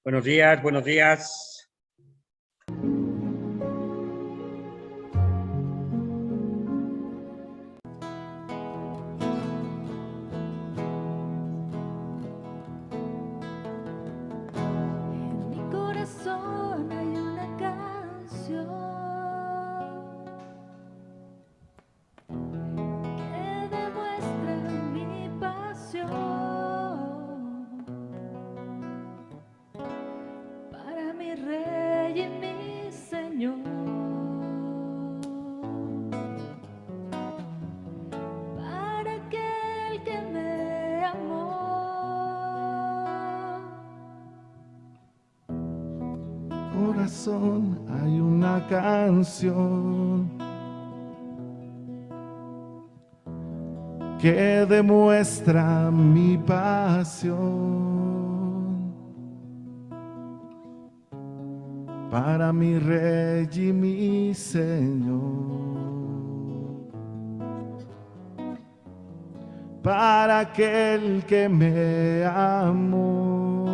Buenos días, buenos días. En mi corazón hay una canción que demuestra mi pasión para mi Rey y mi Señor, para aquel que me amó. Corazón hay una canción que demuestra mi pasión para mi Rey y mi Señor, para aquel que me amó.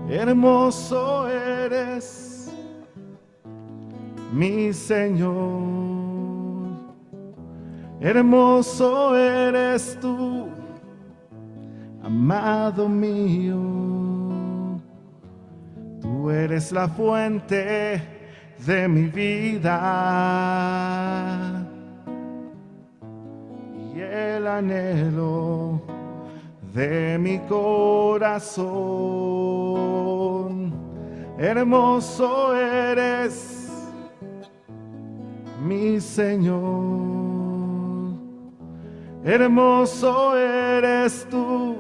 Hermoso eres, mi Señor, hermoso eres tú, amado mío. Tú eres la fuente de mi vida y el anhelo de mi corazón. Hermoso eres, mi Señor, hermoso eres tú,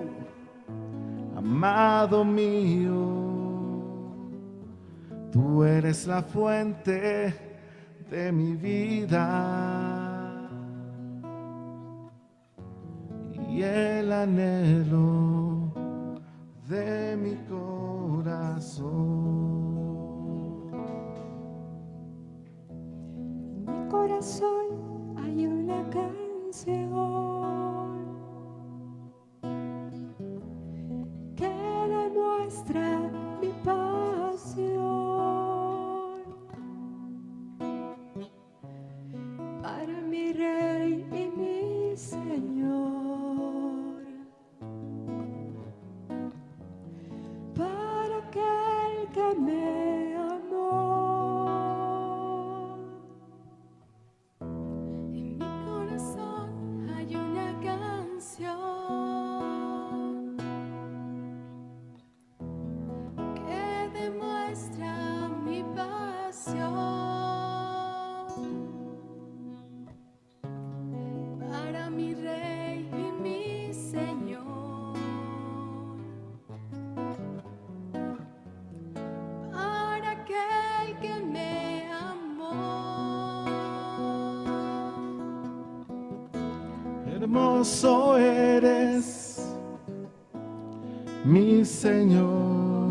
amado mío. Tú eres la fuente de mi vida y el anhelo de mi corazón. En mi corazón hay una canción que demuestra mi pasión para mi Rey y mi Señor, para aquel que me amó. En mi corazón hay una canción que demuestra mi pasión para mi Rey y mi Señor, para aquel que me amó. Hermoso eres, mi Señor,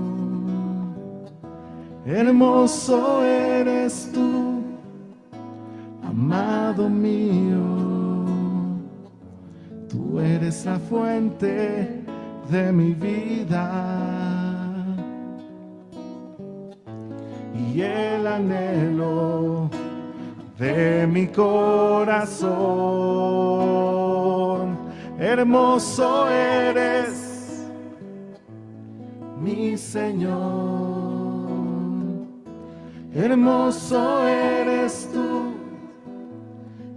hermoso eres tú, amado mío. Tú eres la fuente de mi vida y el anhelo de mi corazón. Hermoso eres, mi Señor, hermoso eres tú,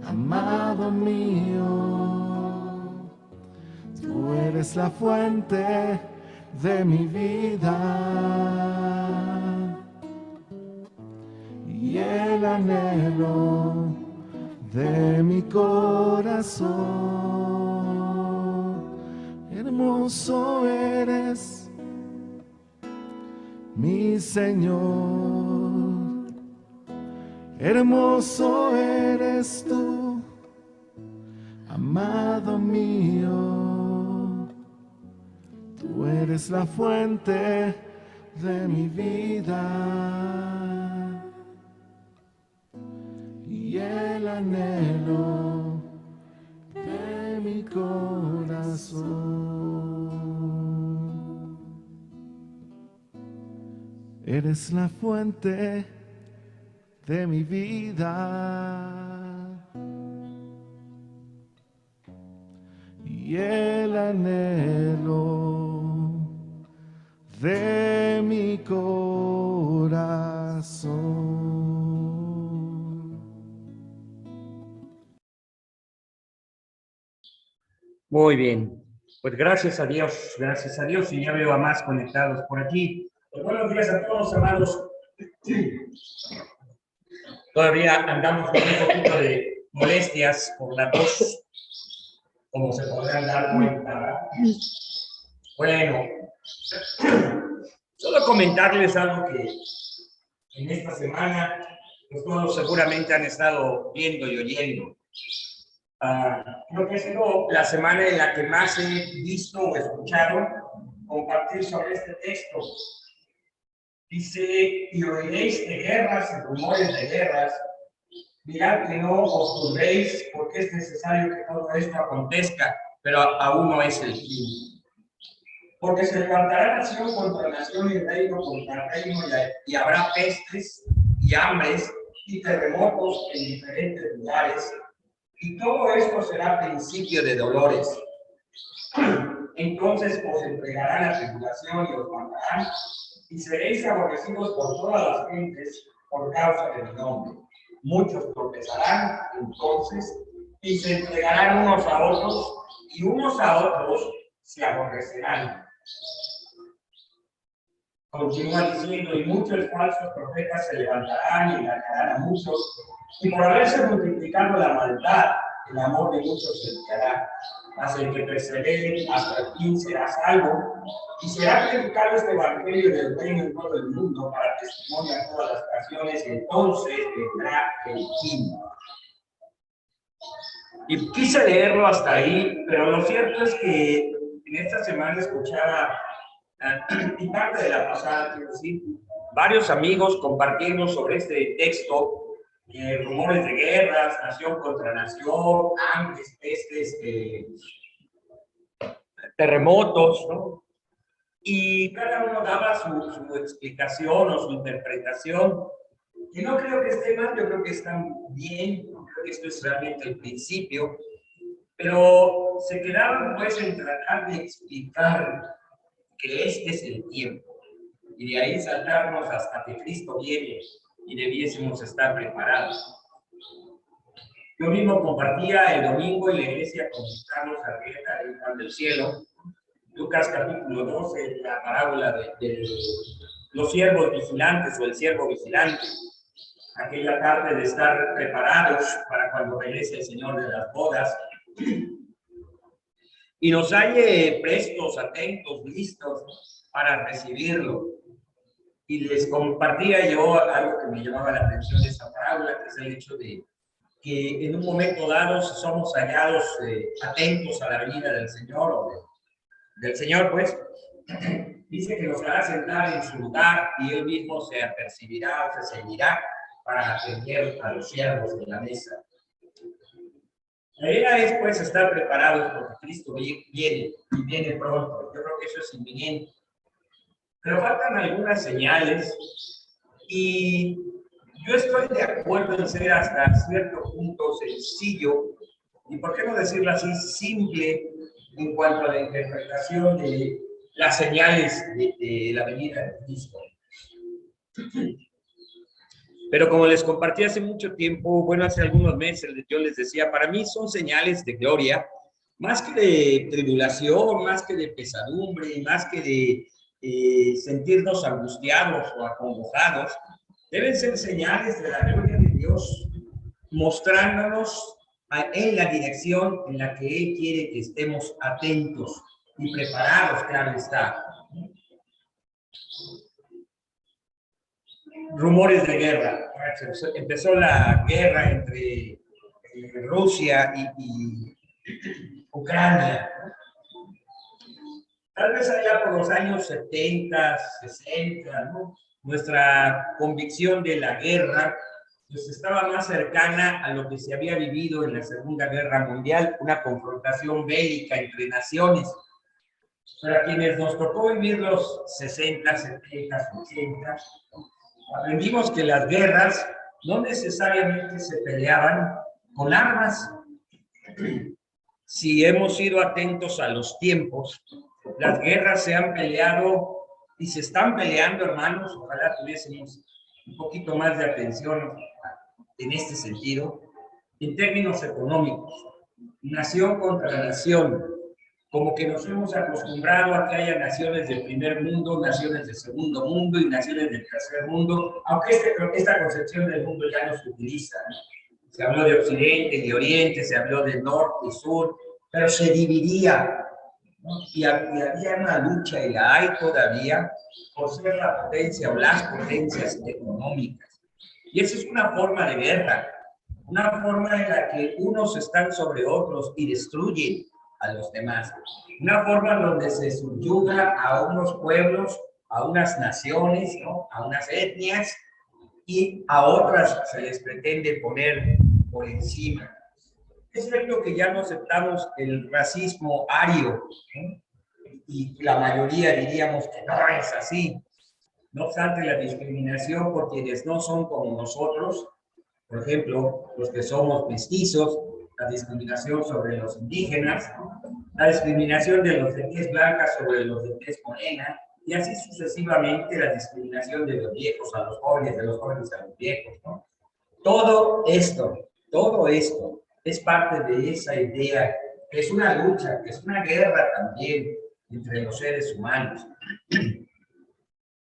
amado mío. Tú eres la fuente de mi vida y el anhelo de mi corazón. Hermoso eres, mi Señor, hermoso eres tú, amado mío. Tú eres la fuente de mi vida y el anhelo de mi corazón. Eres la fuente de mi vida y el anhelo de mi corazón. Muy bien. Pues gracias a Dios, y ya veo a más conectados por aquí. Pues buenos días a todos, amados. Todavía andamos con un poquito de molestias por la tos, como se podrán dar cuenta. Bueno, solo comentarles algo que en esta semana pues todos seguramente han estado viendo y oyendo. Creo que ha sido la semana en la que más he visto o escuchado compartir sobre este texto. Dice, y oiréis de guerras y rumores de guerras. Mirad que no os turbéis, porque es necesario que todo esto acontezca, pero aún no es el fin. Porque se levantará nación contra nación y reino contra reino, y habrá pestes y hambres y terremotos en diferentes lugares. Y todo esto será principio de dolores. Entonces os entregarán a tribulación y os matarán, y seréis aborrecidos por todas las gentes por causa de mi nombre. Muchos tropezarán entonces y se entregarán unos a otros, y unos a otros se aborrecerán. Continúa diciendo, y muchos falsos profetas se levantarán y engañarán a muchos, y por haberse multiplicado la maldad, el amor de muchos se enfriará. Mas el que persevere hasta el fin será salvo, y será predicado este evangelio del reino en todo el mundo para testimonio a todas las naciones, y entonces vendrá el fin. Y quise leerlo hasta ahí, pero lo cierto es que en esta semana escuchaba, y parte de la pasada, quiero decir, varios amigos compartiendo sobre este texto, rumores de guerras, nación contra nación, hambres, pestes, terremotos, ¿no? Y cada uno daba su explicación o su interpretación. Y no creo que esté mal, yo creo que están bien, creo que esto es realmente el principio, pero se quedaban pues en tratar de explicar que este es el tiempo, y de ahí saltarnos hasta que Cristo viene y debiésemos estar preparados. Yo mismo compartía el domingo en la iglesia con Carlos Arrieta, el Juan del Cielo, Lucas capítulo 12, la parábola de los siervos vigilantes o el siervo vigilante, aquella tarde de estar preparados para cuando regrese el Señor de las bodas y nos halle prestos, atentos, listos para recibirlo. Y les compartía yo algo que me llamaba la atención de esta parábola, que es el hecho de que en un momento dado, si somos hallados atentos a la venida del Señor, o del Señor, pues, dice que nos hará sentar en su lugar y Él mismo se apercibirá o se ceñirá para atender a los siervos de la mesa. La idea es, pues, estar preparados porque Cristo viene y viene pronto. Yo creo que eso es inminente. Pero faltan algunas señales y yo estoy de acuerdo en ser hasta cierto punto sencillo, y por qué no decirlo así, simple en cuanto a la interpretación de las señales de la venida de Cristo. Pero como les compartí hace mucho tiempo, bueno, hace algunos meses, yo les decía, para mí son señales de gloria, más que de tribulación, más que de pesadumbre, más que de sentirnos angustiados o acongojados. Deben ser señales de la gloria de Dios, mostrándonos en la dirección en la que Él quiere que estemos atentos y preparados, claro está. Rumores de guerra. Empezó la guerra entre Rusia y Ucrania. Tal vez allá por los años 70, 60, ¿no? Nuestra convicción de la guerra pues estaba más cercana a lo que se había vivido en la Segunda Guerra Mundial, una confrontación bélica entre naciones. Para quienes nos tocó vivir los 60, 70, 80, aprendimos que las guerras no necesariamente se peleaban con armas. Si hemos sido atentos a los tiempos, las guerras se han peleado y se están peleando, hermanos. Ojalá tuviésemos un poquito más de atención en este sentido, en términos económicos. Nación contra nación. Como que nos hemos acostumbrado a que haya naciones del primer mundo, naciones del segundo mundo y naciones del tercer mundo, aunque esta concepción del mundo ya no se utiliza, ¿no? Se habló de Occidente y de Oriente, se habló de Norte y Sur, pero se dividía, ¿no? Y había una lucha, y la hay todavía, por ser la potencia o las potencias económicas. Y esa es una forma de guerra, una forma en la que unos están sobre otros y destruyen a los demás. Una forma donde se subyuga a unos pueblos, a unas naciones, ¿no? A unas etnias, y a otras se les pretende poner por encima. Es cierto que ya no aceptamos el racismo ario, ¿eh? Y la mayoría diríamos que no es así. No obstante, la discriminación por quienes no son como nosotros, por ejemplo, los que somos mestizos, la discriminación sobre los indígenas, ¿no? La discriminación de los de tez blanca sobre los de tez morena, y así sucesivamente la discriminación de los viejos a los jóvenes, de los jóvenes a los viejos, ¿no? Todo esto es parte de esa idea, que es una lucha, que es una guerra también entre los seres humanos.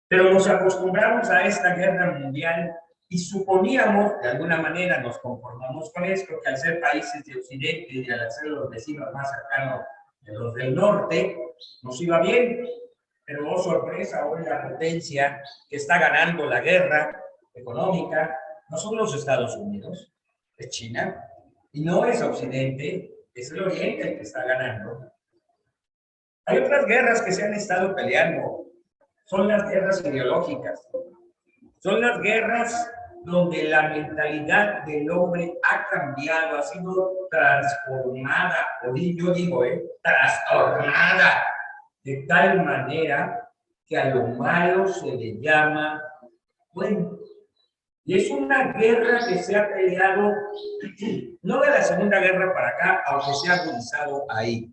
Pero nos acostumbramos a esta guerra mundial y suponíamos, de alguna manera nos conformamos con esto, que al ser países de Occidente y al ser los vecinos más cercanos de los del norte, nos iba bien. Pero, oh sorpresa, hoy la potencia que está ganando la guerra económica no son los Estados Unidos, es China, y no es Occidente, es el Oriente el que está ganando. Hay otras guerras que se han estado peleando, son las guerras ideológicas, son las guerras donde la mentalidad del hombre ha cambiado, ha sido transformada, o yo digo, trastornada, de tal manera que a lo malo se le llama bueno. Y es una guerra que se ha peleado, no de la Segunda Guerra para acá, aunque se ha agudizado ahí.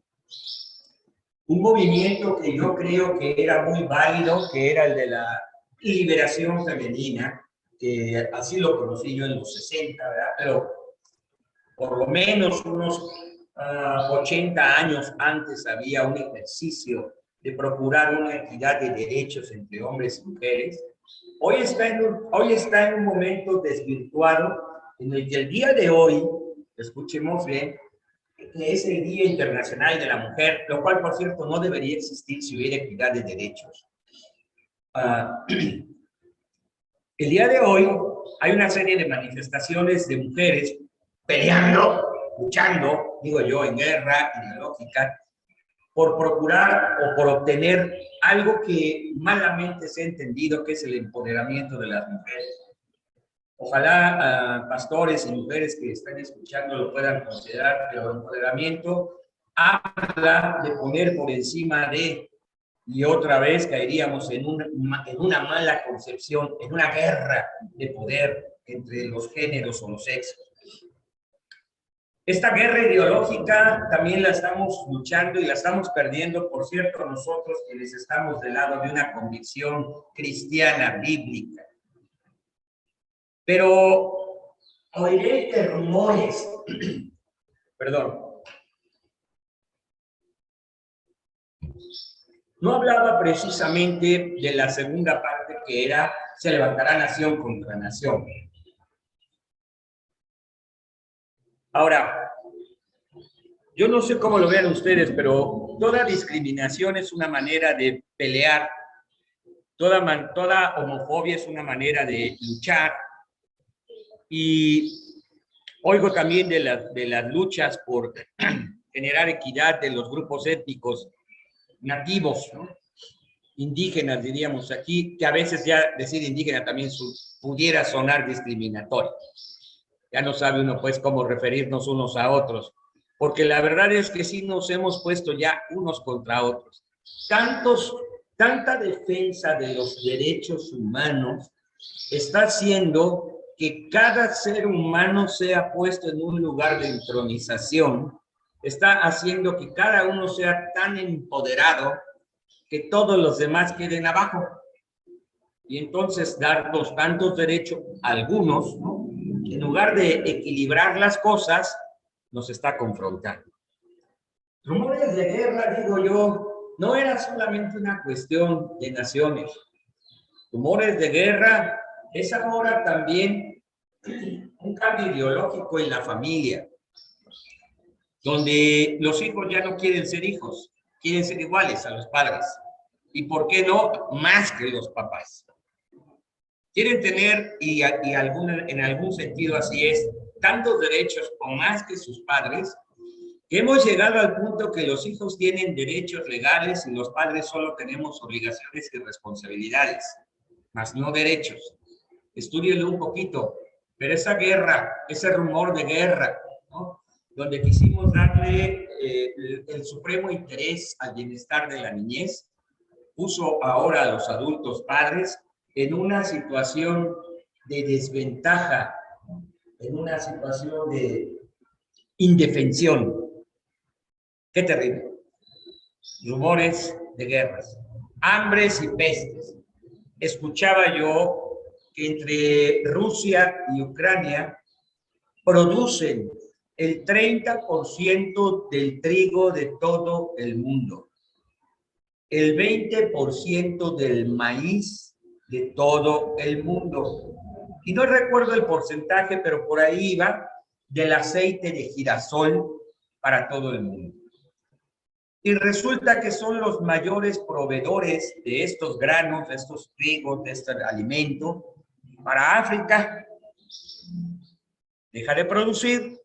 Un movimiento que yo creo que era muy válido, que era el de la liberación femenina, que así lo conocí yo en los 60, ¿verdad? Pero por lo menos unos 80 años antes había un ejercicio de procurar una equidad de derechos entre hombres y mujeres. Hoy está en un momento desvirtuado en el que el día de hoy, escuchemos bien, que es el Día Internacional de la Mujer, lo cual, por cierto, no debería existir si hubiera equidad de derechos. El día de hoy hay una serie de manifestaciones de mujeres peleando, luchando, digo yo, en guerra ideológica, por procurar o por obtener algo que malamente se ha entendido que es el empoderamiento de las mujeres. Ojalá pastores y mujeres que están escuchando lo puedan considerar, pero el empoderamiento habla de poner por encima de, y otra vez caeríamos en una mala concepción, en una guerra de poder entre los géneros o los sexos. Esta guerra ideológica también la estamos luchando y la estamos perdiendo, por cierto, nosotros quienes estamos del lado de una convicción cristiana, bíblica. Pero oiré de rumores, perdón, no hablaba precisamente de la segunda parte que era, se levantará nación contra nación. Ahora, yo no sé cómo lo vean ustedes, pero toda discriminación es una manera de pelear, toda homofobia es una manera de luchar, y oigo también de las luchas por generar equidad de los grupos étnicos nativos, ¿no? Indígenas, diríamos aquí, que a veces ya decir indígena también pudiera sonar discriminatorio. Ya no sabe uno, pues, cómo referirnos unos a otros, porque la verdad es que sí nos hemos puesto ya unos contra otros. tanta defensa de los derechos humanos está haciendo que cada ser humano sea puesto en un lugar de entronización, está haciendo que cada uno sea tan empoderado que todos los demás queden abajo. Y entonces darnos tantos derechos a algunos, ¿no?, en lugar de equilibrar las cosas, nos está confrontando. Rumores de guerra, digo yo, no era solamente una cuestión de naciones. Rumores de guerra es ahora también un cambio ideológico en la familia, donde los hijos ya no quieren ser hijos, quieren ser iguales a los padres. ¿Y por qué no? Más que los papás. Quieren tener, en algún sentido así es, tantos derechos o más que sus padres, que hemos llegado al punto que los hijos tienen derechos legales y los padres solo tenemos obligaciones y responsabilidades, más no derechos. Estúdienlo un poquito, pero esa guerra, ese rumor de guerra, ¿no?, donde quisimos darle el supremo interés al bienestar de la niñez, puso ahora a los adultos padres en una situación de desventaja, en una situación de indefensión. Qué terrible. Rumores de guerras, hambres y pestes. Escuchaba yo que entre Rusia y Ucrania producen el 30% del trigo de todo el mundo, el 20% del maíz de todo el mundo. Y no recuerdo el porcentaje, pero por ahí iba, del aceite de girasol para todo el mundo. Y resulta que son los mayores proveedores de estos granos, de estos trigos, de este alimento para África. Deja de producir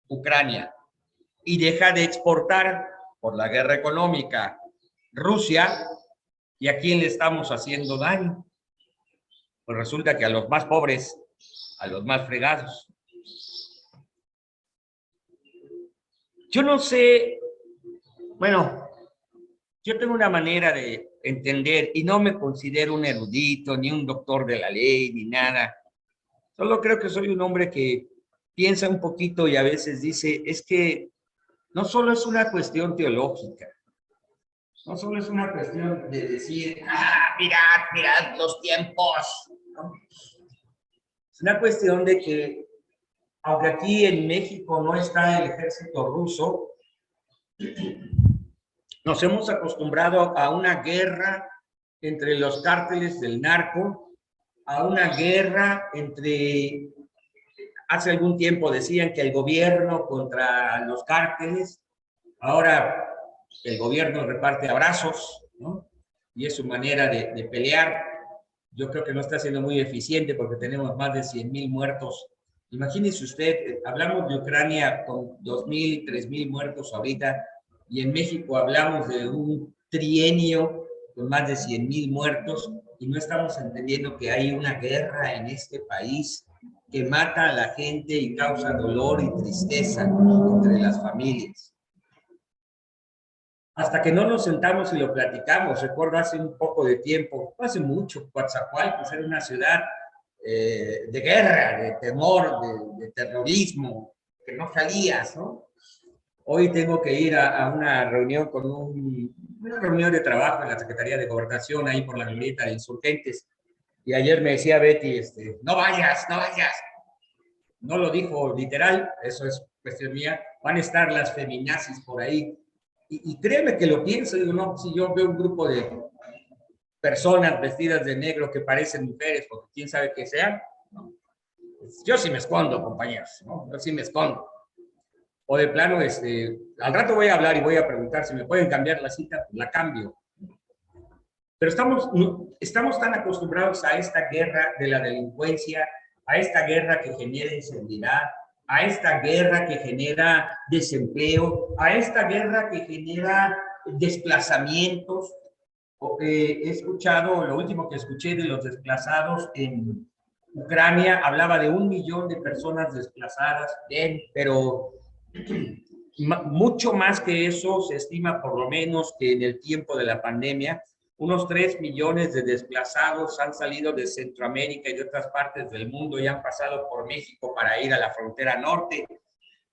Ucrania y deja de exportar por la guerra económica Rusia. ¿Y a quién le estamos haciendo daño? Pues resulta que a los más pobres, a los más fregados. Yo no sé, bueno, yo tengo una manera de entender y no me considero un erudito, ni un doctor de la ley, ni nada. Solo creo que soy un hombre que piensa un poquito y a veces dice, es que no solo es una cuestión teológica, no solo es una cuestión de decir, mirad los tiempos, ¿no? Es una cuestión de que, aunque aquí en México no está el ejército ruso, nos hemos acostumbrado a una guerra entre los cárteles del narco, a una guerra entre, hace algún tiempo decían que el gobierno contra los cárteles, ahora el gobierno reparte abrazos, ¿no? Y es su manera de pelear. Yo creo que no está siendo muy eficiente porque tenemos más de 100,000 muertos. Imagínese usted, hablamos de Ucrania con 2,000, 3,000 muertos ahorita, y en México hablamos de un trienio con más de 100,000 muertos, y no estamos entendiendo que hay una guerra en este país que mata a la gente y causa dolor y tristeza entre las familias. Hasta que no nos sentamos y lo platicamos. Recuerdo hace un poco de tiempo, hace mucho, Coatzacoalcos era una ciudad de guerra, de temor, de terrorismo, que no salías, ¿no? Hoy tengo que ir a una reunión una reunión de trabajo en la Secretaría de Gobernación, ahí por la glorieta de Insurgentes, y ayer me decía Betty, no vayas, no vayas. No lo dijo literal, eso es cuestión mía, van a estar las feminazis por ahí. Y créeme que lo pienso, digo, no, si yo veo un grupo de personas vestidas de negro que parecen mujeres, porque quién sabe qué sean, ¿no? Pues yo sí me escondo, compañeros, ¿no? Yo sí me escondo. O de plano, al rato voy a hablar y voy a preguntar si me pueden cambiar la cita, pues la cambio. Pero estamos tan acostumbrados a esta guerra de la delincuencia, a esta guerra que genera inseguridad, a esta guerra que genera desempleo, a esta guerra que genera desplazamientos. He escuchado, lo último que escuché de los desplazados en Ucrania, hablaba de 1 millón de personas desplazadas, pero Mucho más que eso, se estima por lo menos que en el tiempo de la pandemia, unos 3 millones de desplazados han salido de Centroamérica y de otras partes del mundo y han pasado por México para ir a la frontera norte.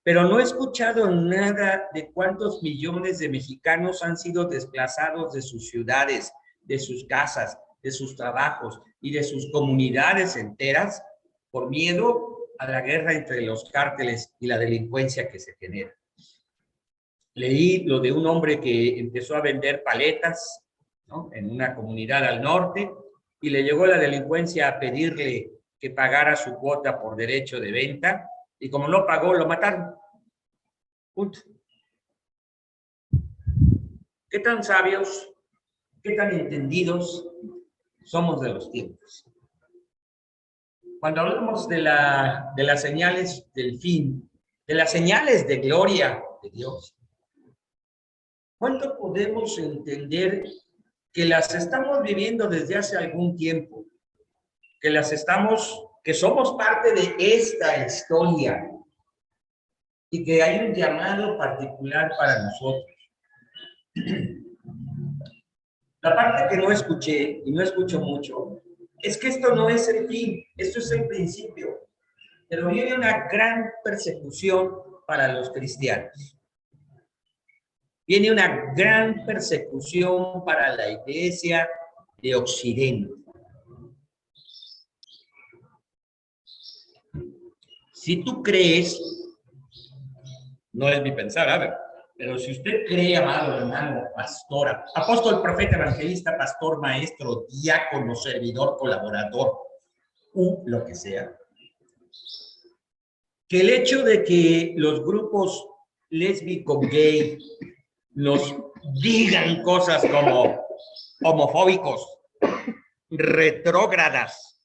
Pero no he escuchado nada de cuántos millones de mexicanos han sido desplazados de sus ciudades, de sus casas, de sus trabajos y de sus comunidades enteras por miedo a la guerra entre los cárteles y la delincuencia que se genera. Leí lo de un hombre que empezó a vender paletas, ¿no?, en una comunidad al norte, y le llegó la delincuencia a pedirle que pagara su cuota por derecho de venta, y como no pagó, lo mataron. Punto. ¿Qué tan sabios, qué tan entendidos somos de los tiempos? Cuando hablamos de las señales del fin, de las señales de gloria de Dios, ¿cuánto podemos entender que las estamos viviendo desde hace algún tiempo? Que somos parte de esta historia y que hay un llamado particular para nosotros. La parte que no escuché, y no escucho mucho, es que esto no es el fin, esto es el principio. Pero viene una gran persecución para los cristianos. Viene una gran persecución para la iglesia de Occidente. Si tú crees, no es mi pensar, a ver, pero si usted cree, amado hermano, pastora, apóstol, profeta, evangelista, pastor, maestro, diácono, servidor, colaborador, lo que sea, que el hecho de que los grupos lésbico, gay, nos digan cosas como homofóbicos, retrógradas,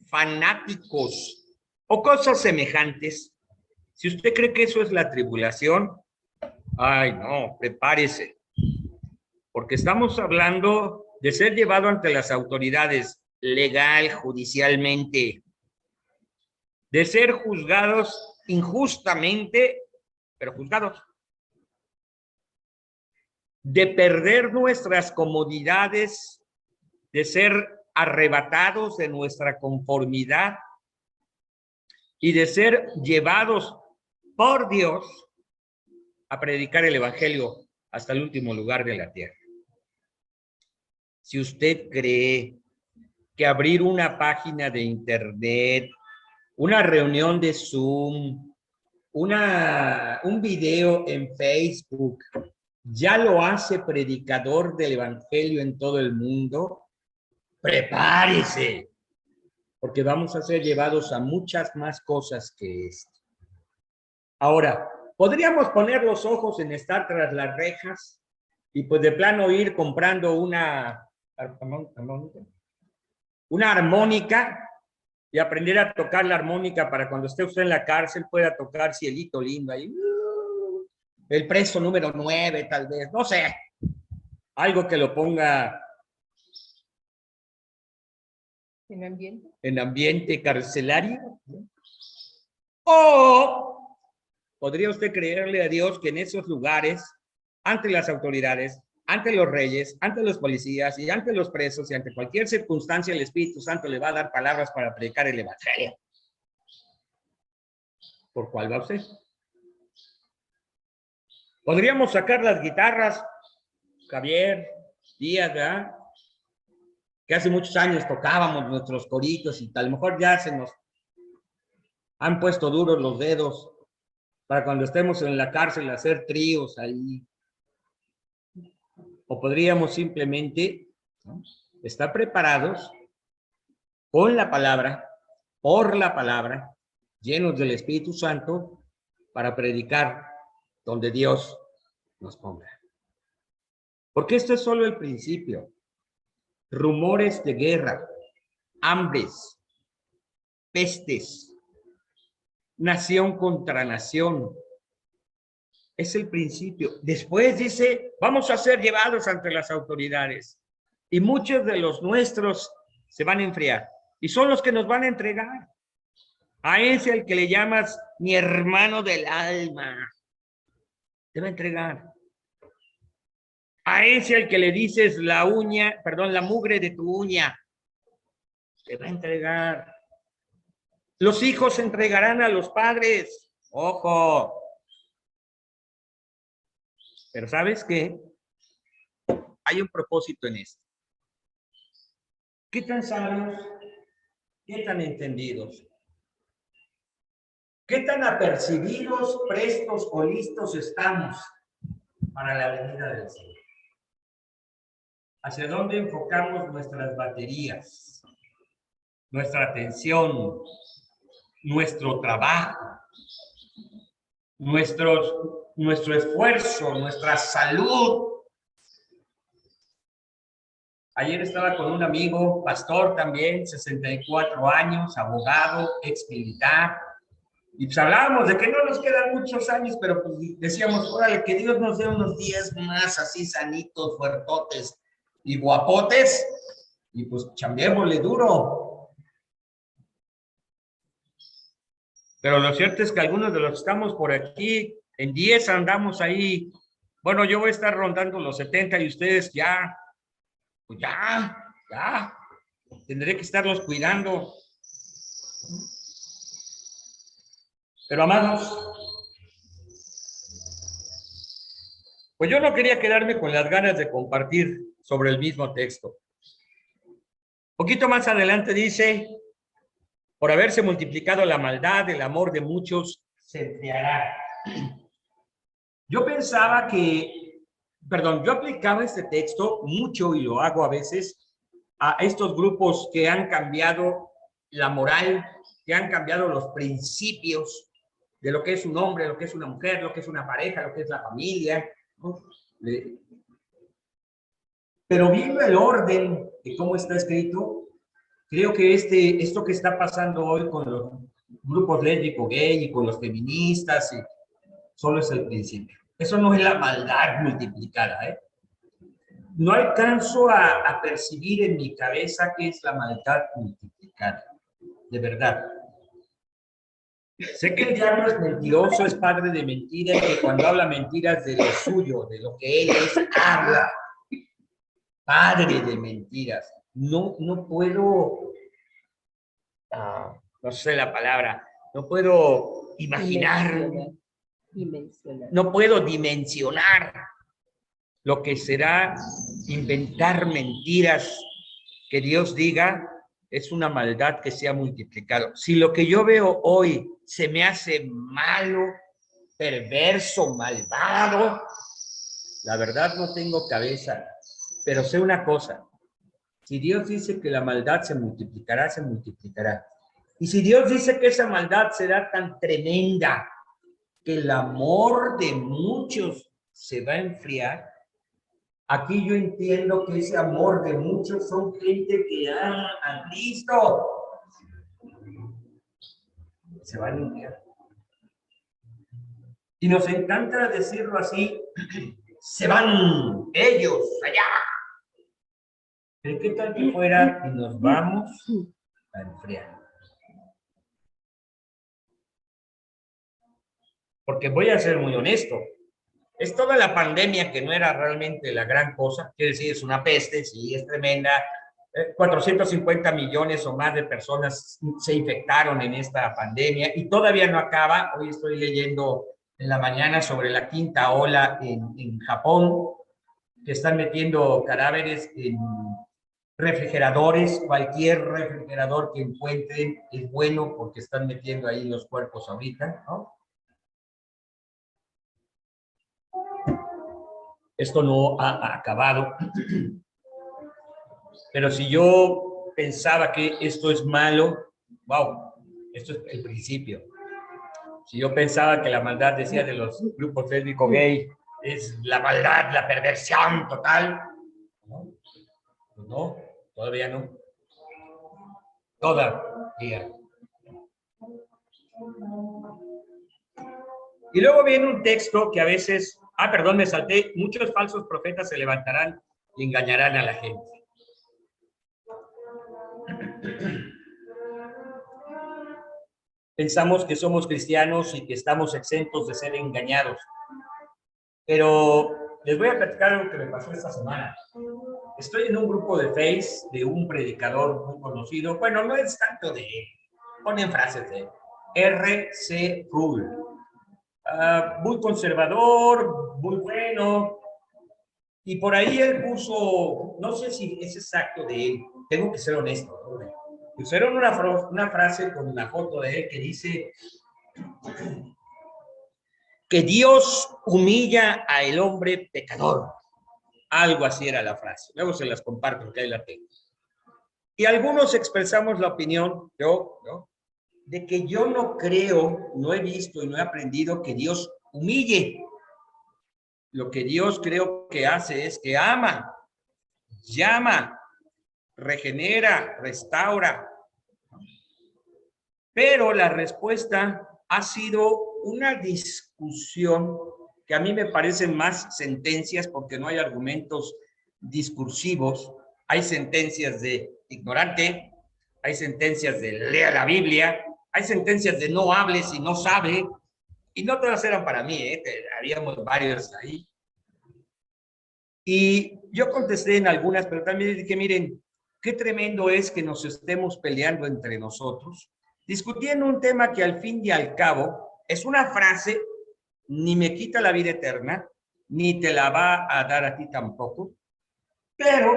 fanáticos o cosas semejantes, si usted cree que eso es la tribulación, ay no, prepárese, porque estamos hablando de ser llevado ante las autoridades legal, judicialmente, de ser juzgados injustamente, pero juzgados, de perder nuestras comodidades, de ser arrebatados de nuestra conformidad y de ser llevados por Dios a predicar el evangelio hasta el último lugar de la tierra. Si usted cree que abrir una página de internet, una reunión de Zoom, un video en Facebook, ya lo hace predicador del evangelio en todo el mundo, prepárese, porque vamos a ser llevados a muchas más cosas que esto. Ahora, podríamos poner los ojos en estar tras las rejas y pues de plano ir comprando una armónica y aprender a tocar la armónica para cuando esté usted en la cárcel pueda tocar Cielito Lindo ahí. El preso número 9, tal vez, no sé. Algo que lo ponga en ambiente carcelario. O podría usted creerle a Dios que en esos lugares, ante las autoridades, ante los reyes, ante los policías y ante los presos y ante cualquier circunstancia, el Espíritu Santo le va a dar palabras para predicar el evangelio. ¿Por cuál va usted? Podríamos sacar las guitarras, Javier, Díaz, ¿verdad?, que hace muchos años tocábamos nuestros coritos y a lo mejor ya se nos han puesto duros los dedos para cuando estemos en la cárcel hacer tríos ahí. O podríamos simplemente, ¿no?, estar preparados con la palabra, por la palabra, llenos del Espíritu Santo para predicar donde Dios nos ponga. Porque esto es solo el principio. Rumores de guerra, hambres, pestes, nación contra nación. Es el principio. Después dice, vamos a ser llevados ante las autoridades. Y muchos de los nuestros se van a enfriar. Y son los que nos van a entregar. A ese al que le llamas mi hermano del alma. te va a entregar. A ese al que le dices la uña, perdón, la mugre de tu uña, te va a entregar. Los hijos entregarán a los padres. Ojo. Pero ¿sabes qué? Hay un propósito en esto. ¿Qué tan sabios? ¿Qué tan entendidos? ¿Qué tan apercibidos, prestos o listos estamos para la venida del Señor? ¿Hacia dónde enfocamos nuestras baterías, nuestra atención, nuestro trabajo, nuestro esfuerzo, nuestra salud? Ayer estaba con un amigo, pastor también, 64 años, abogado, ex militar, y pues hablábamos de que no nos quedan muchos años, pero pues decíamos, órale, que Dios nos dé unos días más así sanitos, fuertotes y guapotes, y pues chambeémosle duro. Pero lo cierto es que algunos de los que estamos por aquí, en 10 andamos ahí, bueno, yo voy a estar rondando los 70 y ustedes ya, pues ya, tendré que estarlos cuidando. Pero amados, pues yo no quería quedarme con las ganas de compartir sobre el mismo texto. Poquito más adelante dice, por haberse multiplicado la maldad, el amor de muchos se enfriará. Yo pensaba que, perdón, yo aplicaba este texto mucho, y lo hago a veces, a estos grupos que han cambiado la moral, que han cambiado los principios de lo que es un hombre, lo que es una mujer, lo que es una pareja, lo que es la familia, ¿no? Pero viendo el orden de cómo está escrito, creo que esto que está pasando hoy con los grupos lésbico gay y con los feministas, solo es el principio. Eso no es la maldad multiplicada, ¿eh? No alcanzo a percibir en mi cabeza qué es la maldad multiplicada, de verdad. Sé que el diablo es mentiroso, es padre de mentiras, que cuando habla mentiras de lo suyo, de lo que él es, habla. Padre de mentiras. No puedo, no sé la palabra, no puedo imaginar, no puedo dimensionar lo que será inventar mentiras que Dios diga es una maldad que se ha multiplicado. Si lo que yo veo hoy se me hace malo, perverso, malvado, la verdad no tengo cabeza, pero sé una cosa, si Dios dice que la maldad se multiplicará, se multiplicará. Y si Dios dice que esa maldad será tan tremenda que el amor de muchos se va a enfriar, aquí yo entiendo que ese amor de muchos son gente que ama a Cristo. Se van a enfriar. Y nos encanta decirlo así, se van ellos allá. ¿Pero qué tal que fuera y nos vamos a enfriar? Porque voy a ser muy honesto, es toda la pandemia que no era realmente la gran cosa, quiere decir, es una peste, sí, es tremenda, 450 millones o más de personas se infectaron en esta pandemia y todavía no acaba. Hoy estoy leyendo en la mañana sobre la quinta ola en Japón, que están metiendo cadáveres en refrigeradores, cualquier refrigerador que encuentren es bueno porque están metiendo ahí los cuerpos ahorita, ¿no? Esto no ha acabado, pero si yo pensaba que esto es malo, wow, esto es el principio. Si yo pensaba que la maldad, decía, de los grupos lésbico gay es la maldad, la perversión total, ¿no? Pues no, todavía no. Todavía. Y luego viene un texto que a veces, perdón, me salté, muchos falsos profetas se levantarán y engañarán a la gente. Pensamos que somos cristianos y que estamos exentos de ser engañados. Pero les voy a platicar algo que me pasó esta semana. Estoy en un grupo de Face de un predicador muy conocido. Bueno, no es tanto de él. Ponen frases de R.C. Sproul. Muy conservador, muy bueno. Y por ahí él puso, no sé si es exacto de él, tengo que ser honesto, ¿no? Pusieron una frase con una foto de él que dice que Dios humilla al hombre pecador. Algo así era la frase. Luego se las comparto, porque ahí la tengo. Y algunos expresamos la opinión, yo, ¿no?, de que yo no creo, no he visto y no he aprendido que Dios humille. Lo que Dios creo que hace es que ama, llama, regenera, restaura. Pero la respuesta ha sido una discusión que a mí me parecen más sentencias porque no hay argumentos discursivos. Hay sentencias de ignorante, hay sentencias de lea la Biblia, hay sentencias de no hable si no sabe, y no todas eran para mí, habíamos varios ahí. Y yo contesté en algunas, pero también dije, miren, qué tremendo es que nos estemos peleando entre nosotros, discutiendo un tema que al fin y al cabo es una frase, ni me quita la vida eterna, ni te la va a dar a ti tampoco, pero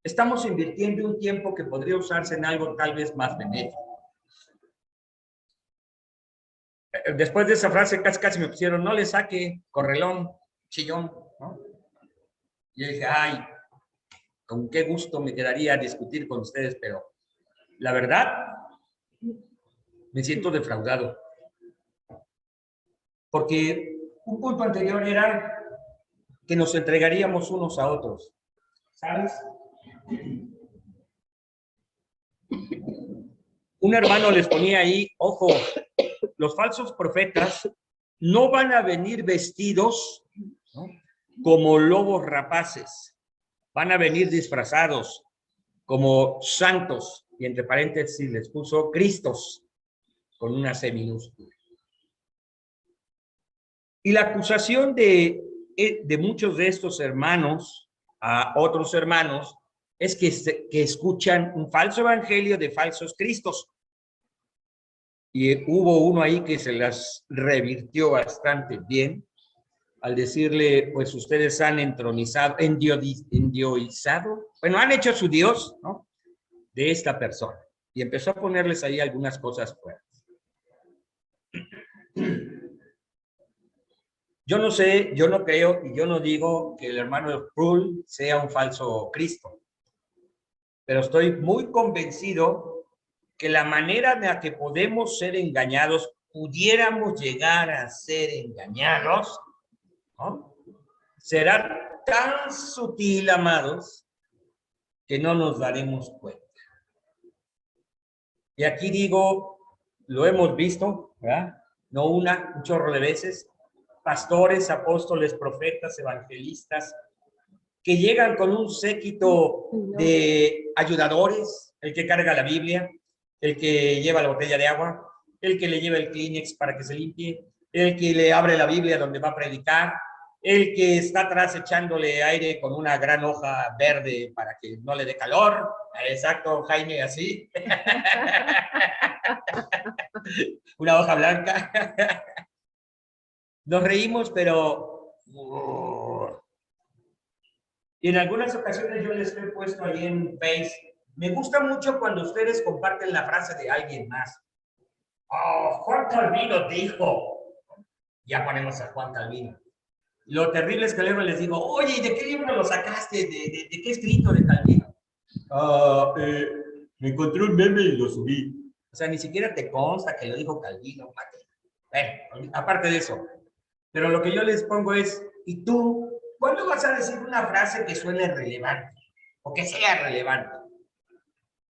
estamos invirtiendo un tiempo que podría usarse en algo tal vez más benéfico. Después de esa frase casi me pusieron, no le saque, correlón, chillón, ¿no? Y yo dije, ay, con qué gusto me quedaría a discutir con ustedes, pero la verdad, me siento defraudado. Porque un punto anterior era que nos entregaríamos unos a otros, ¿sabes? Un hermano les ponía ahí, ojo, los falsos profetas no van a venir vestidos, ¿no?, como lobos rapaces, van a venir disfrazados como santos, y entre paréntesis les puso Cristos, con una C minúscula. Y la acusación de muchos de estos hermanos a otros hermanos es que escuchan un falso evangelio de falsos cristos. Y hubo uno ahí que se las revirtió bastante bien al decirle, pues ustedes han entronizado, endioizado, bueno, han hecho su Dios, ¿no?, de esta persona. Y empezó a ponerles ahí algunas cosas fuertes. Yo no sé, yo no creo y yo no digo que el hermano Sproul sea un falso Cristo, pero estoy muy convencido que la manera en la que podemos ser engañados, pudiéramos llegar a ser engañados, ¿no?, será tan sutil, amados, que no nos daremos cuenta. Y aquí digo, lo hemos visto, ¿verdad? No una, un chorro de veces, pastores, apóstoles, profetas, evangelistas, que llegan con un séquito de ayudadores, el que carga la Biblia, el que lleva la botella de agua, el que le lleva el Kleenex para que se limpie, el que le abre la Biblia donde va a predicar, el que está atrás echándole aire con una gran hoja verde para que no le dé calor. Exacto, Jaime, así. Una hoja blanca. Nos reímos, pero... Y en algunas ocasiones yo les he puesto ahí en Face. Me gusta mucho cuando ustedes comparten la frase de alguien más. Oh, Juan Calvino dijo. Ya ponemos a Juan Calvino. Lo terrible es que luego les digo, oye, ¿de qué libro lo sacaste? ¿De qué escrito de Calvino? Me encontré un meme y lo subí. O sea, ni siquiera te consta que lo dijo Calvino. Bueno, aparte de eso. Pero lo que yo les pongo es, ¿y tú cuándo vas a decir una frase que suene relevante? O que sea relevante.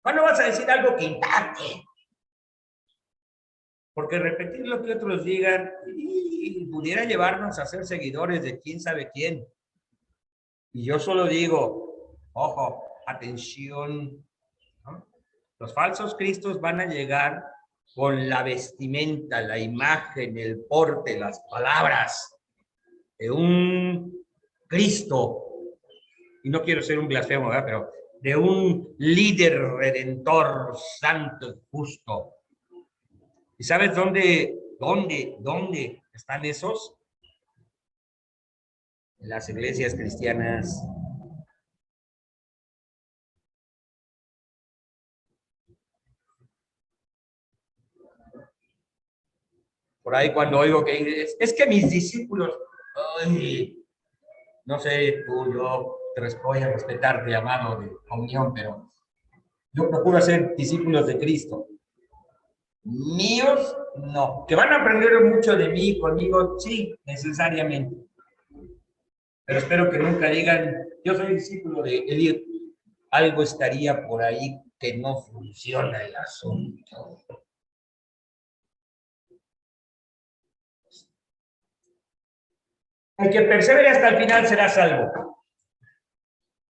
¿Cuándo vas a decir algo que impacte? Porque repetir lo que otros digan pudiera llevarnos a ser seguidores de quién sabe quién. Y yo solo digo, ojo, atención, ¿no? Los falsos cristos van a llegar con la vestimenta, la imagen, el porte, las palabras de un Cristo, y no quiero ser un blasfemo, ¿verdad? Pero de un líder redentor, santo y justo. ¿Y sabes dónde están esos? En las iglesias cristianas. Por ahí cuando oigo que es que mis discípulos, ay, no sé, tú, yo voy a respetar tu llamado de comunión, pero yo procuro ser discípulos de Cristo. Míos, no. Que van a aprender mucho de mí, conmigo, sí, necesariamente. Pero espero que nunca digan, yo soy discípulo de Eliot. Algo estaría por ahí que no funciona el asunto. El que persevere hasta el final será salvo.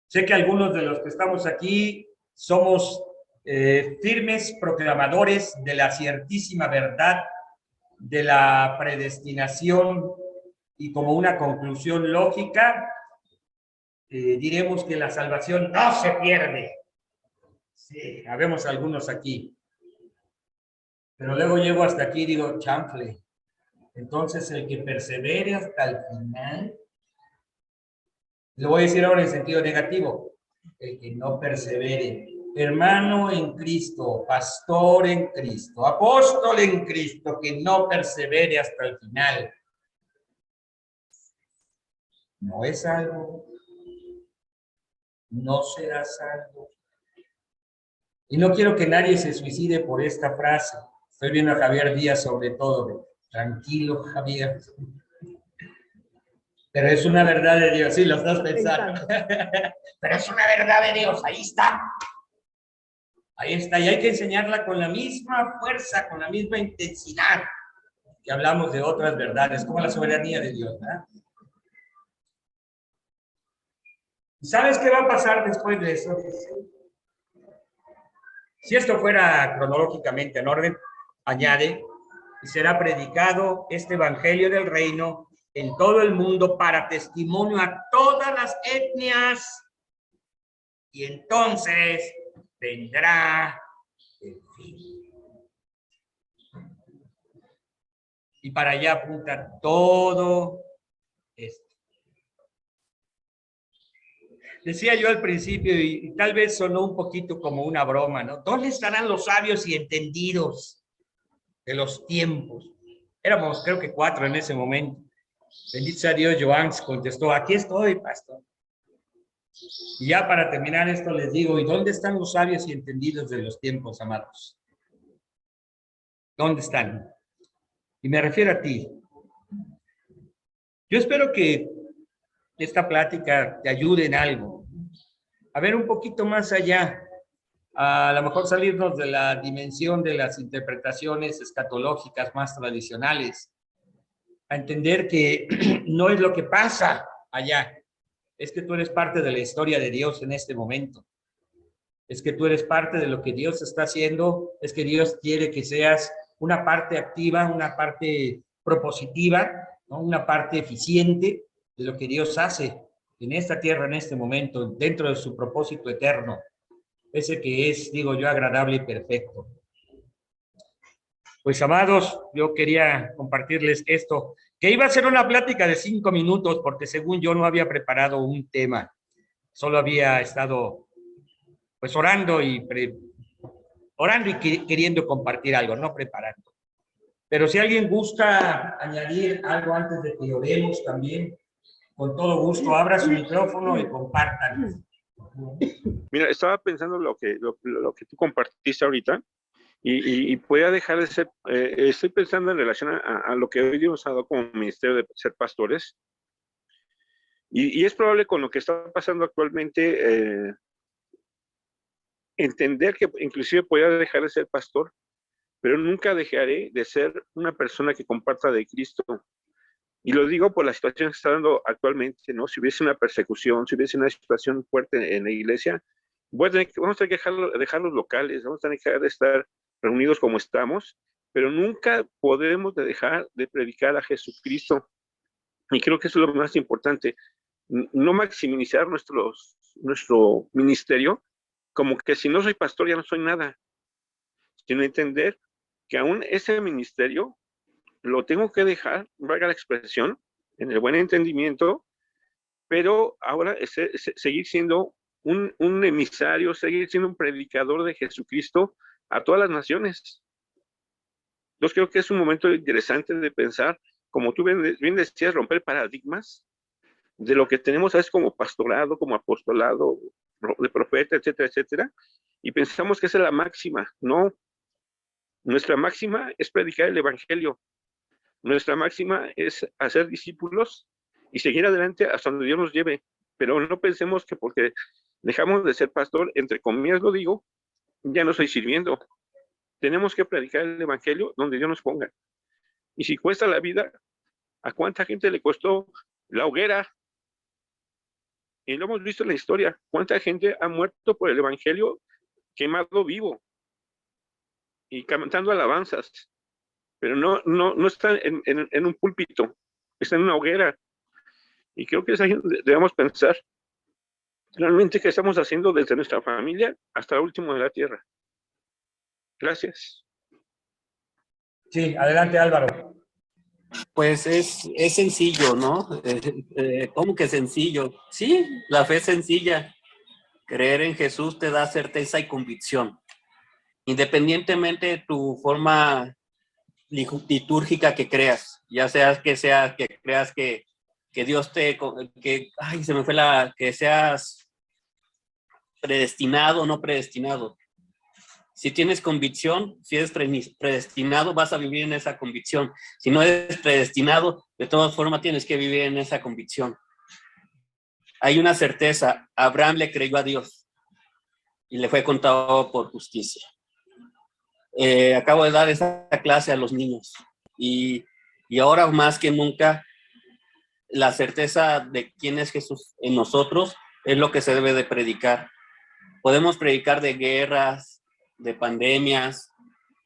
Sé que algunos de los que estamos aquí somos firmes proclamadores de la ciertísima verdad de la predestinación y como una conclusión lógica, diremos que la salvación no se pierde. Sí, habemos algunos aquí. Pero luego llego hasta aquí y digo, chanfle. Entonces el que persevere hasta el final, lo voy a decir ahora en sentido negativo, el que no persevere, hermano en Cristo, pastor en Cristo, apóstol en Cristo, que no persevere hasta el final, no es salvo, no será salvo. Y no quiero que nadie se suicide por esta frase. Estoy viendo a Javier Díaz sobre todo. Tranquilo, Javier. Pero es una verdad de Dios, sí, lo estás pensando. Pero es una verdad de Dios, ahí está. Ahí está, y hay que enseñarla con la misma fuerza, con la misma intensidad que hablamos de otras verdades, como la soberanía de Dios, ¿verdad? ¿Sabes qué va a pasar después de eso? Si esto fuera cronológicamente en orden, añade, y será predicado este evangelio del reino en todo el mundo para testimonio a todas las etnias, y entonces vendrá el fin. Y para allá apunta todo esto. Decía yo al principio, y tal vez sonó un poquito como una broma, ¿no? ¿Dónde estarán los sabios y entendidos de los tiempos? Éramos, creo que 4 en ese momento. Bendito sea Dios, Joan contestó, aquí estoy, pastor. Y ya para terminar esto les digo, ¿y dónde están los sabios y entendidos de los tiempos, amados? ¿Dónde están? Y me refiero a ti. Yo espero que esta plática te ayude en algo. A ver un poquito más allá. A lo mejor salirnos de la dimensión de las interpretaciones escatológicas más tradicionales. A entender que no es lo que pasa allá. Es que tú eres parte de la historia de Dios en este momento. Es que tú eres parte de lo que Dios está haciendo. Es que Dios quiere que seas una parte activa, una parte propositiva, ¿no? Una parte eficiente de lo que Dios hace en esta tierra, en este momento, dentro de su propósito eterno. Ese que es, digo yo, agradable y perfecto. Pues, amados, yo quería compartirles esto, que iba a ser una plática de 5 minutos, porque según yo no había preparado un tema. Solo había estado, pues, orando y queriendo compartir algo, no preparando. Pero si alguien gusta añadir algo antes de que oremos también, con todo gusto, abra su micrófono y compartan. Mira, estaba pensando lo que tú compartiste ahorita y podía dejar de ser, estoy pensando en relación a lo que hoy Dios ha dado como ministerio de ser pastores y es probable con lo que está pasando actualmente entender que inclusive podía dejar de ser pastor, pero nunca dejaré de ser una persona que comparta de Cristo. Y lo digo por la situación que está dando actualmente, ¿no? Si hubiese una persecución, si hubiese una situación fuerte en la iglesia, vamos a tener que dejar los locales, vamos a tener que dejar de estar reunidos como estamos, pero nunca podemos dejar de predicar a Jesucristo. Y creo que eso es lo más importante, no maximizar nuestro ministerio, como que si no soy pastor ya no soy nada, sino entender que aún ese ministerio lo tengo que dejar, valga la expresión, en el buen entendimiento, pero ahora seguir siendo un emisario, seguir siendo un predicador de Jesucristo a todas las naciones. Entonces creo que es un momento interesante de pensar, como tú bien decías, romper paradigmas de lo que tenemos, ¿sabes? Como pastorado, como apostolado, de profeta, etcétera, etcétera, y pensamos que esa es la máxima. No, nuestra máxima es predicar el evangelio. Nuestra máxima es hacer discípulos y seguir adelante hasta donde Dios nos lleve. Pero no pensemos que porque dejamos de ser pastor, entre comillas lo digo, ya no estoy sirviendo. Tenemos que predicar el evangelio donde Dios nos ponga. Y si cuesta la vida, ¿a cuánta gente le costó la hoguera? Y lo hemos visto en la historia. ¿Cuánta gente ha muerto por el evangelio quemado vivo y cantando alabanzas? Pero no está en un púlpito, está en una hoguera. Y creo que es ahí donde debemos pensar realmente qué estamos haciendo desde nuestra familia hasta el último de la tierra. Gracias. Sí, adelante Álvaro. Pues es sencillo, ¿no? ¿Cómo que sencillo? Sí, la fe es sencilla. Creer en Jesús te da certeza y convicción. Independientemente de tu forma litúrgica que creas, ya sea que creas que Dios que seas predestinado o no predestinado. Si tienes convicción, si eres predestinado, vas a vivir en esa convicción. Si no eres predestinado, de todas formas tienes que vivir en esa convicción. Hay una certeza, Abraham le creyó a Dios y le fue contado por justicia. Acabo de dar esa clase a los niños y ahora más que nunca la certeza de quién es Jesús en nosotros es lo que se debe de predicar. Podemos predicar de guerras, de pandemias,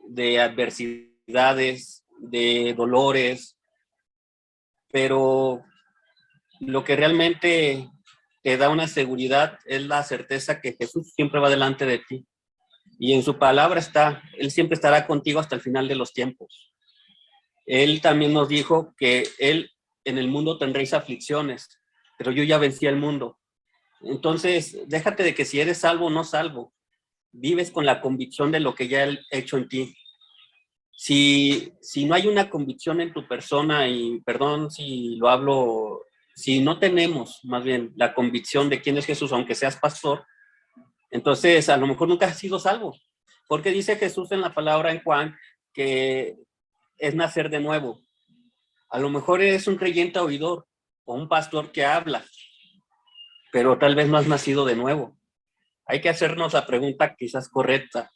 de adversidades, de dolores, pero lo que realmente te da una seguridad es la certeza que Jesús siempre va delante de ti. Y en su palabra está, Él siempre estará contigo hasta el final de los tiempos. Él también nos dijo que en el mundo tendréis aflicciones, pero yo ya vencí al mundo. Entonces, déjate de que si eres salvo o no salvo, vives con la convicción de lo que ya Él ha hecho en ti. Si no hay una convicción en tu persona, y perdón si lo hablo, si no tenemos más bien la convicción de quién es Jesús, aunque seas pastor, entonces a lo mejor nunca has sido salvo. Porque dice Jesús en la palabra en Juan que es nacer de nuevo. A lo mejor eres un creyente oidor o un pastor que habla, pero tal vez no has nacido de nuevo. Hay que hacernos la pregunta quizás correcta.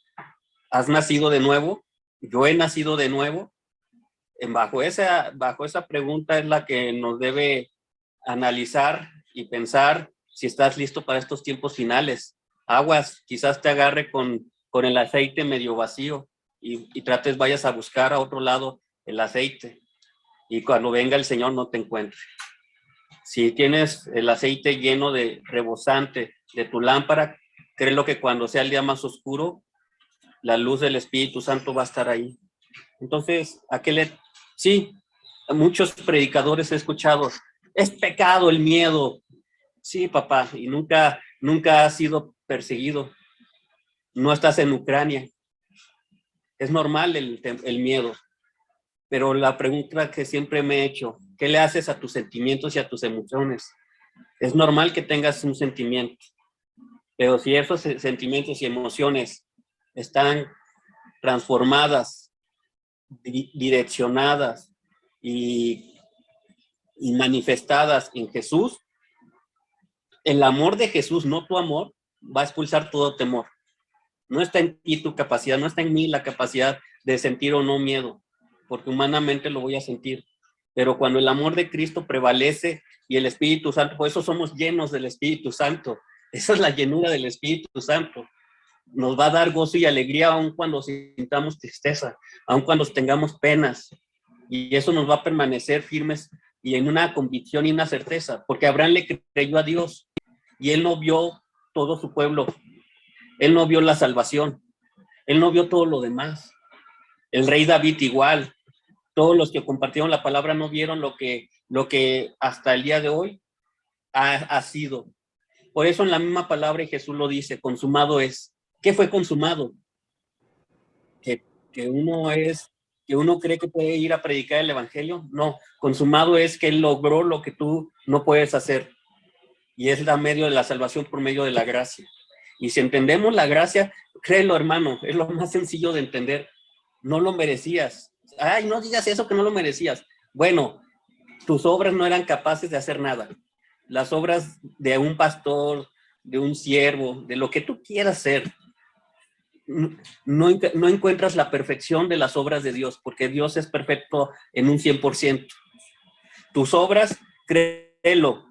¿Has nacido de nuevo? ¿Yo he nacido de nuevo? Bajo esa pregunta es la que nos debe analizar y pensar si estás listo para estos tiempos finales. Aguas, quizás te agarre con el aceite medio vacío y vayas a buscar a otro lado el aceite y cuando venga el Señor no te encuentre. Si tienes el aceite lleno de rebosante de tu lámpara, créelo que cuando sea el día más oscuro, la luz del Espíritu Santo va a estar ahí. Entonces, sí, muchos predicadores he escuchado, es pecado el miedo. Sí, papá, y nunca has sido perseguido. No estás en Ucrania. Es normal el miedo. Pero la pregunta que siempre me he hecho, ¿qué le haces a tus sentimientos y a tus emociones? Es normal que tengas un sentimiento, pero si esos sentimientos y emociones están transformadas, direccionadas y manifestadas en Jesús, el amor de Jesús, no tu amor, va a expulsar todo temor. No está en ti tu capacidad, no está en mí la capacidad de sentir o no miedo, porque humanamente lo voy a sentir. Pero cuando el amor de Cristo prevalece y el Espíritu Santo, por eso somos llenos del Espíritu Santo. Esa es la llenura del Espíritu Santo. Nos va a dar gozo y alegría aun cuando sintamos tristeza, aun cuando tengamos penas. Y eso nos va a permanecer firmes y en una convicción y una certeza, porque Abraham le creyó a Dios y él no vio todo su pueblo, él no vio la salvación, él no vio todo lo demás. El rey David igual, todos los que compartieron la palabra no vieron lo que hasta el día de hoy ha sido. Por eso en la misma palabra Jesús lo dice, consumado es. ¿Qué fue consumado? Que uno cree que puede ir a predicar el evangelio. No, consumado es que él logró lo que tú no puedes hacer. Y es la medio de la salvación por medio de la gracia. Y si entendemos la gracia, créelo, hermano, es lo más sencillo de entender. No lo merecías. Ay, no digas eso, que no lo merecías. Bueno, tus obras no eran capaces de hacer nada. Las obras de un pastor, de un siervo, de lo que tú quieras ser, no encuentras la perfección de las obras de Dios, porque Dios es perfecto en un 100%. Tus obras, créelo,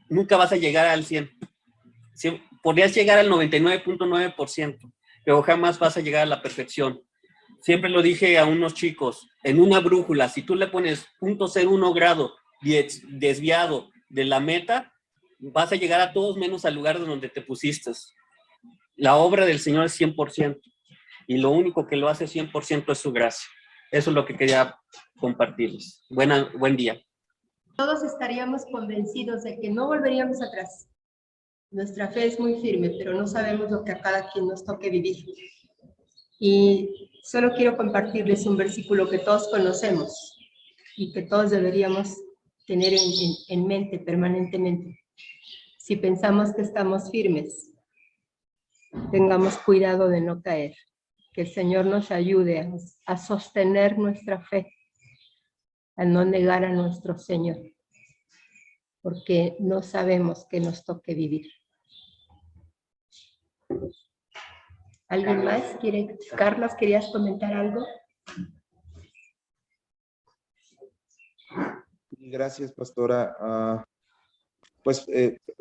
nunca vas a llegar al 100%. Podrías llegar al 99.9%, pero jamás vas a llegar a la perfección. Siempre lo dije a unos chicos, en una brújula, si tú le pones 0.01 grado desviado de la meta, vas a llegar a todos menos al lugar donde te pusiste. La obra del Señor es 100%, y lo único que lo hace 100% es su gracia. Eso es lo que quería compartirles. Buen día. Todos estaríamos convencidos de que no volveríamos atrás. Nuestra fe es muy firme, pero no sabemos lo que a cada quien nos toque vivir. Y solo quiero compartirles un versículo que todos conocemos y que todos deberíamos tener en mente permanentemente. Si pensamos que estamos firmes, tengamos cuidado de no caer. Que el Señor nos ayude a sostener nuestra fe, a no negar a nuestro Señor, porque no sabemos qué nos toque vivir. ¿Alguien más quiere? Carlos, ¿querías comentar algo? Gracias, pastora.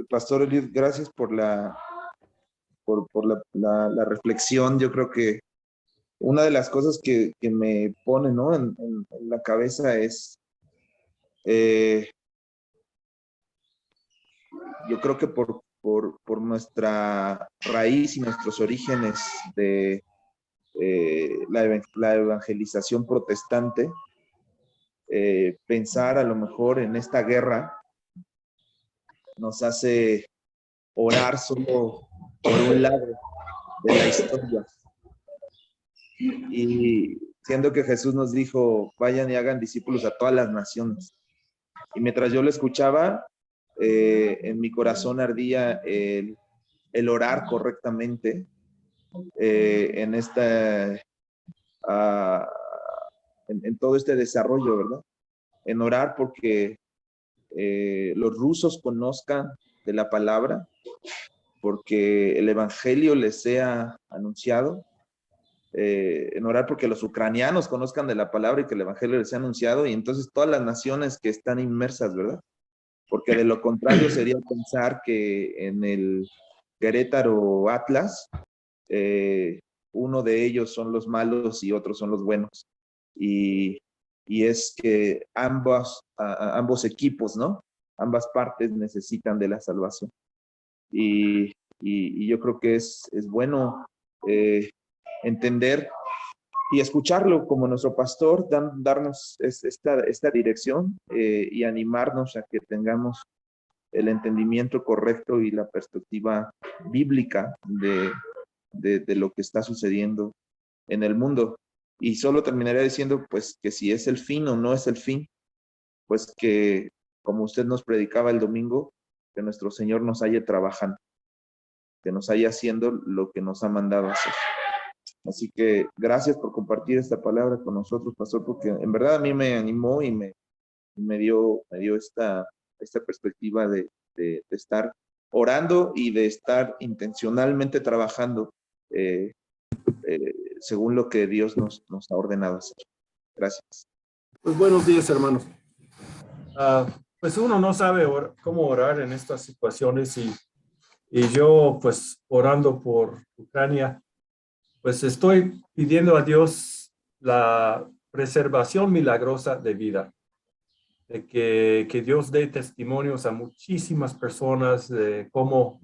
Pastor Eliud, gracias por la reflexión. Yo creo que una de las cosas que me pone, ¿no?, en la cabeza es, yo creo que por nuestra raíz y nuestros orígenes de la evangelización protestante, pensar a lo mejor en esta guerra nos hace orar solo por un lado de la historia. Y siendo que Jesús nos dijo, vayan y hagan discípulos a todas las naciones. Y mientras yo lo escuchaba, en mi corazón ardía el orar correctamente en todo este desarrollo, ¿verdad? En orar porque los rusos conozcan de la palabra, porque el evangelio les sea anunciado, en orar porque los ucranianos conozcan de la palabra y que el evangelio les sea anunciado, y entonces todas las naciones que están inmersas, ¿verdad? Porque de lo contrario sería pensar que en el Querétaro Atlas, uno de ellos son los malos y otros son los buenos. Y es que ambos equipos, ¿no? Ambas partes necesitan de la salvación. Y yo creo que es bueno entender y escucharlo como nuestro pastor, darnos esta dirección y animarnos a que tengamos el entendimiento correcto y la perspectiva bíblica de lo que está sucediendo en el mundo. Y solo terminaría diciendo, pues, que si es el fin o no es el fin, pues que, como usted nos predicaba el domingo, que nuestro Señor nos haya trabajando, que nos haya haciendo lo que nos ha mandado hacer. Así que gracias por compartir esta palabra con nosotros, pastor, porque en verdad a mí me animó y me dio esta perspectiva de estar orando y de estar intencionalmente trabajando según lo que Dios nos ha ordenado hacer. Gracias. Pues buenos días, hermanos. Pues uno no sabe cómo orar en estas situaciones y yo, pues, orando por Ucrania, pues estoy pidiendo a Dios la preservación milagrosa de vida. de que Dios dé testimonios a muchísimas personas de cómo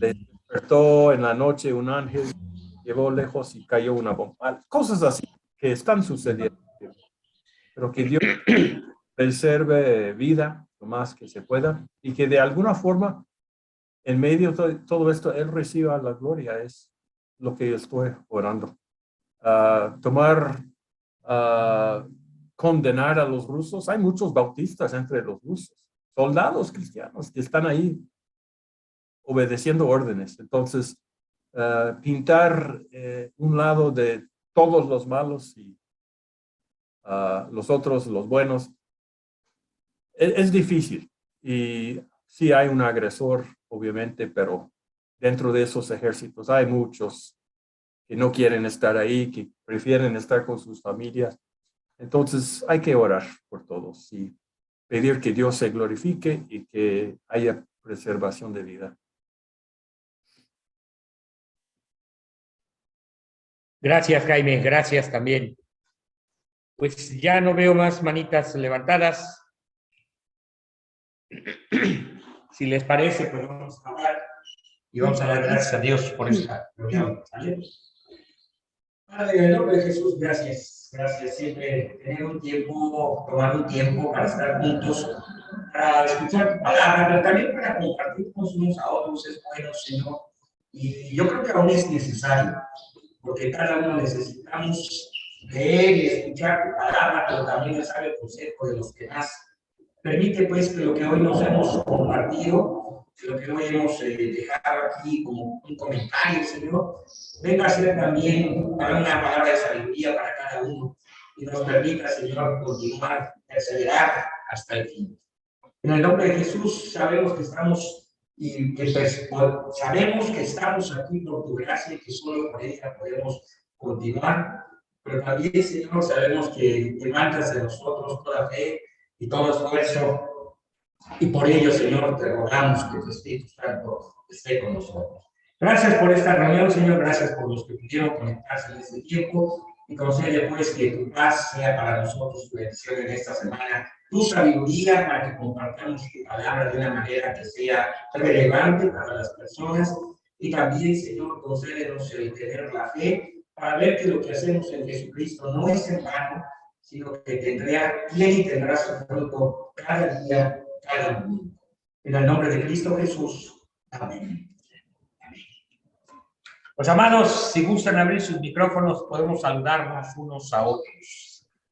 despertó en la noche un ángel, llevó lejos y cayó una bomba. Cosas así que están sucediendo. Pero que Dios preserve vida lo más que se pueda y que de alguna forma, en medio de todo esto, Él reciba la gloria. Es lo que yo estoy orando. Condenar a los rusos. Hay muchos bautistas entre los rusos, soldados cristianos que están ahí obedeciendo órdenes. Entonces, pintar un lado de todos los malos y los otros, los buenos, es difícil. Y sí hay un agresor, obviamente, pero dentro de esos ejércitos hay muchos que no quieren estar ahí, que prefieren estar con sus familias. Entonces hay que orar por todos y pedir que Dios se glorifique y que haya preservación de vida. Gracias, Jaime, gracias también. Pues ya no veo más manitas levantadas. Si les parece, pues vamos a hablar y vamos a dar gracias a Dios por esta reunión. Padre, en el nombre de Jesús, gracias. Gracias siempre tener un tiempo, tomar un tiempo para estar juntos, para escuchar tu palabra, pero también para compartir con unos a otros. Es bueno, Señor. Y yo creo que aún es necesario, porque cada uno necesitamos leer y escuchar tu palabra, pero también el sabio consejo de los que más. Permite pues que lo que hoy nos hemos compartido, que lo que hoy hemos dejado aquí como un comentario, Señor, venga a ser también para una palabra de sabiduría para cada uno y nos permita, Señor, continuar, perseverar hasta el fin. En el nombre de Jesús sabemos que estamos y que sabemos que estamos aquí por tu gracia y que solo por ella podemos continuar, pero también, Señor, sabemos que demandas de nosotros toda fe y todo esfuerzo, y por ello, Señor, te rogamos que tu Espíritu Santo esté con nosotros. Gracias por esta reunión, Señor, gracias por los que pudieron conectarse en este tiempo, y concede pues que tu paz sea para nosotros tu bendición en esta semana, tu sabiduría para que compartamos tu palabra de una manera que sea relevante para las personas, y también, Señor, concédenos el tener la fe para ver que lo que hacemos en Jesucristo no es en vano, sino que tiene y tendrá su fruto cada día, cada momento. En el nombre de Cristo Jesús. Amén. Amén. Los amados, si gustan abrir sus micrófonos, podemos saludarnos unos a otros.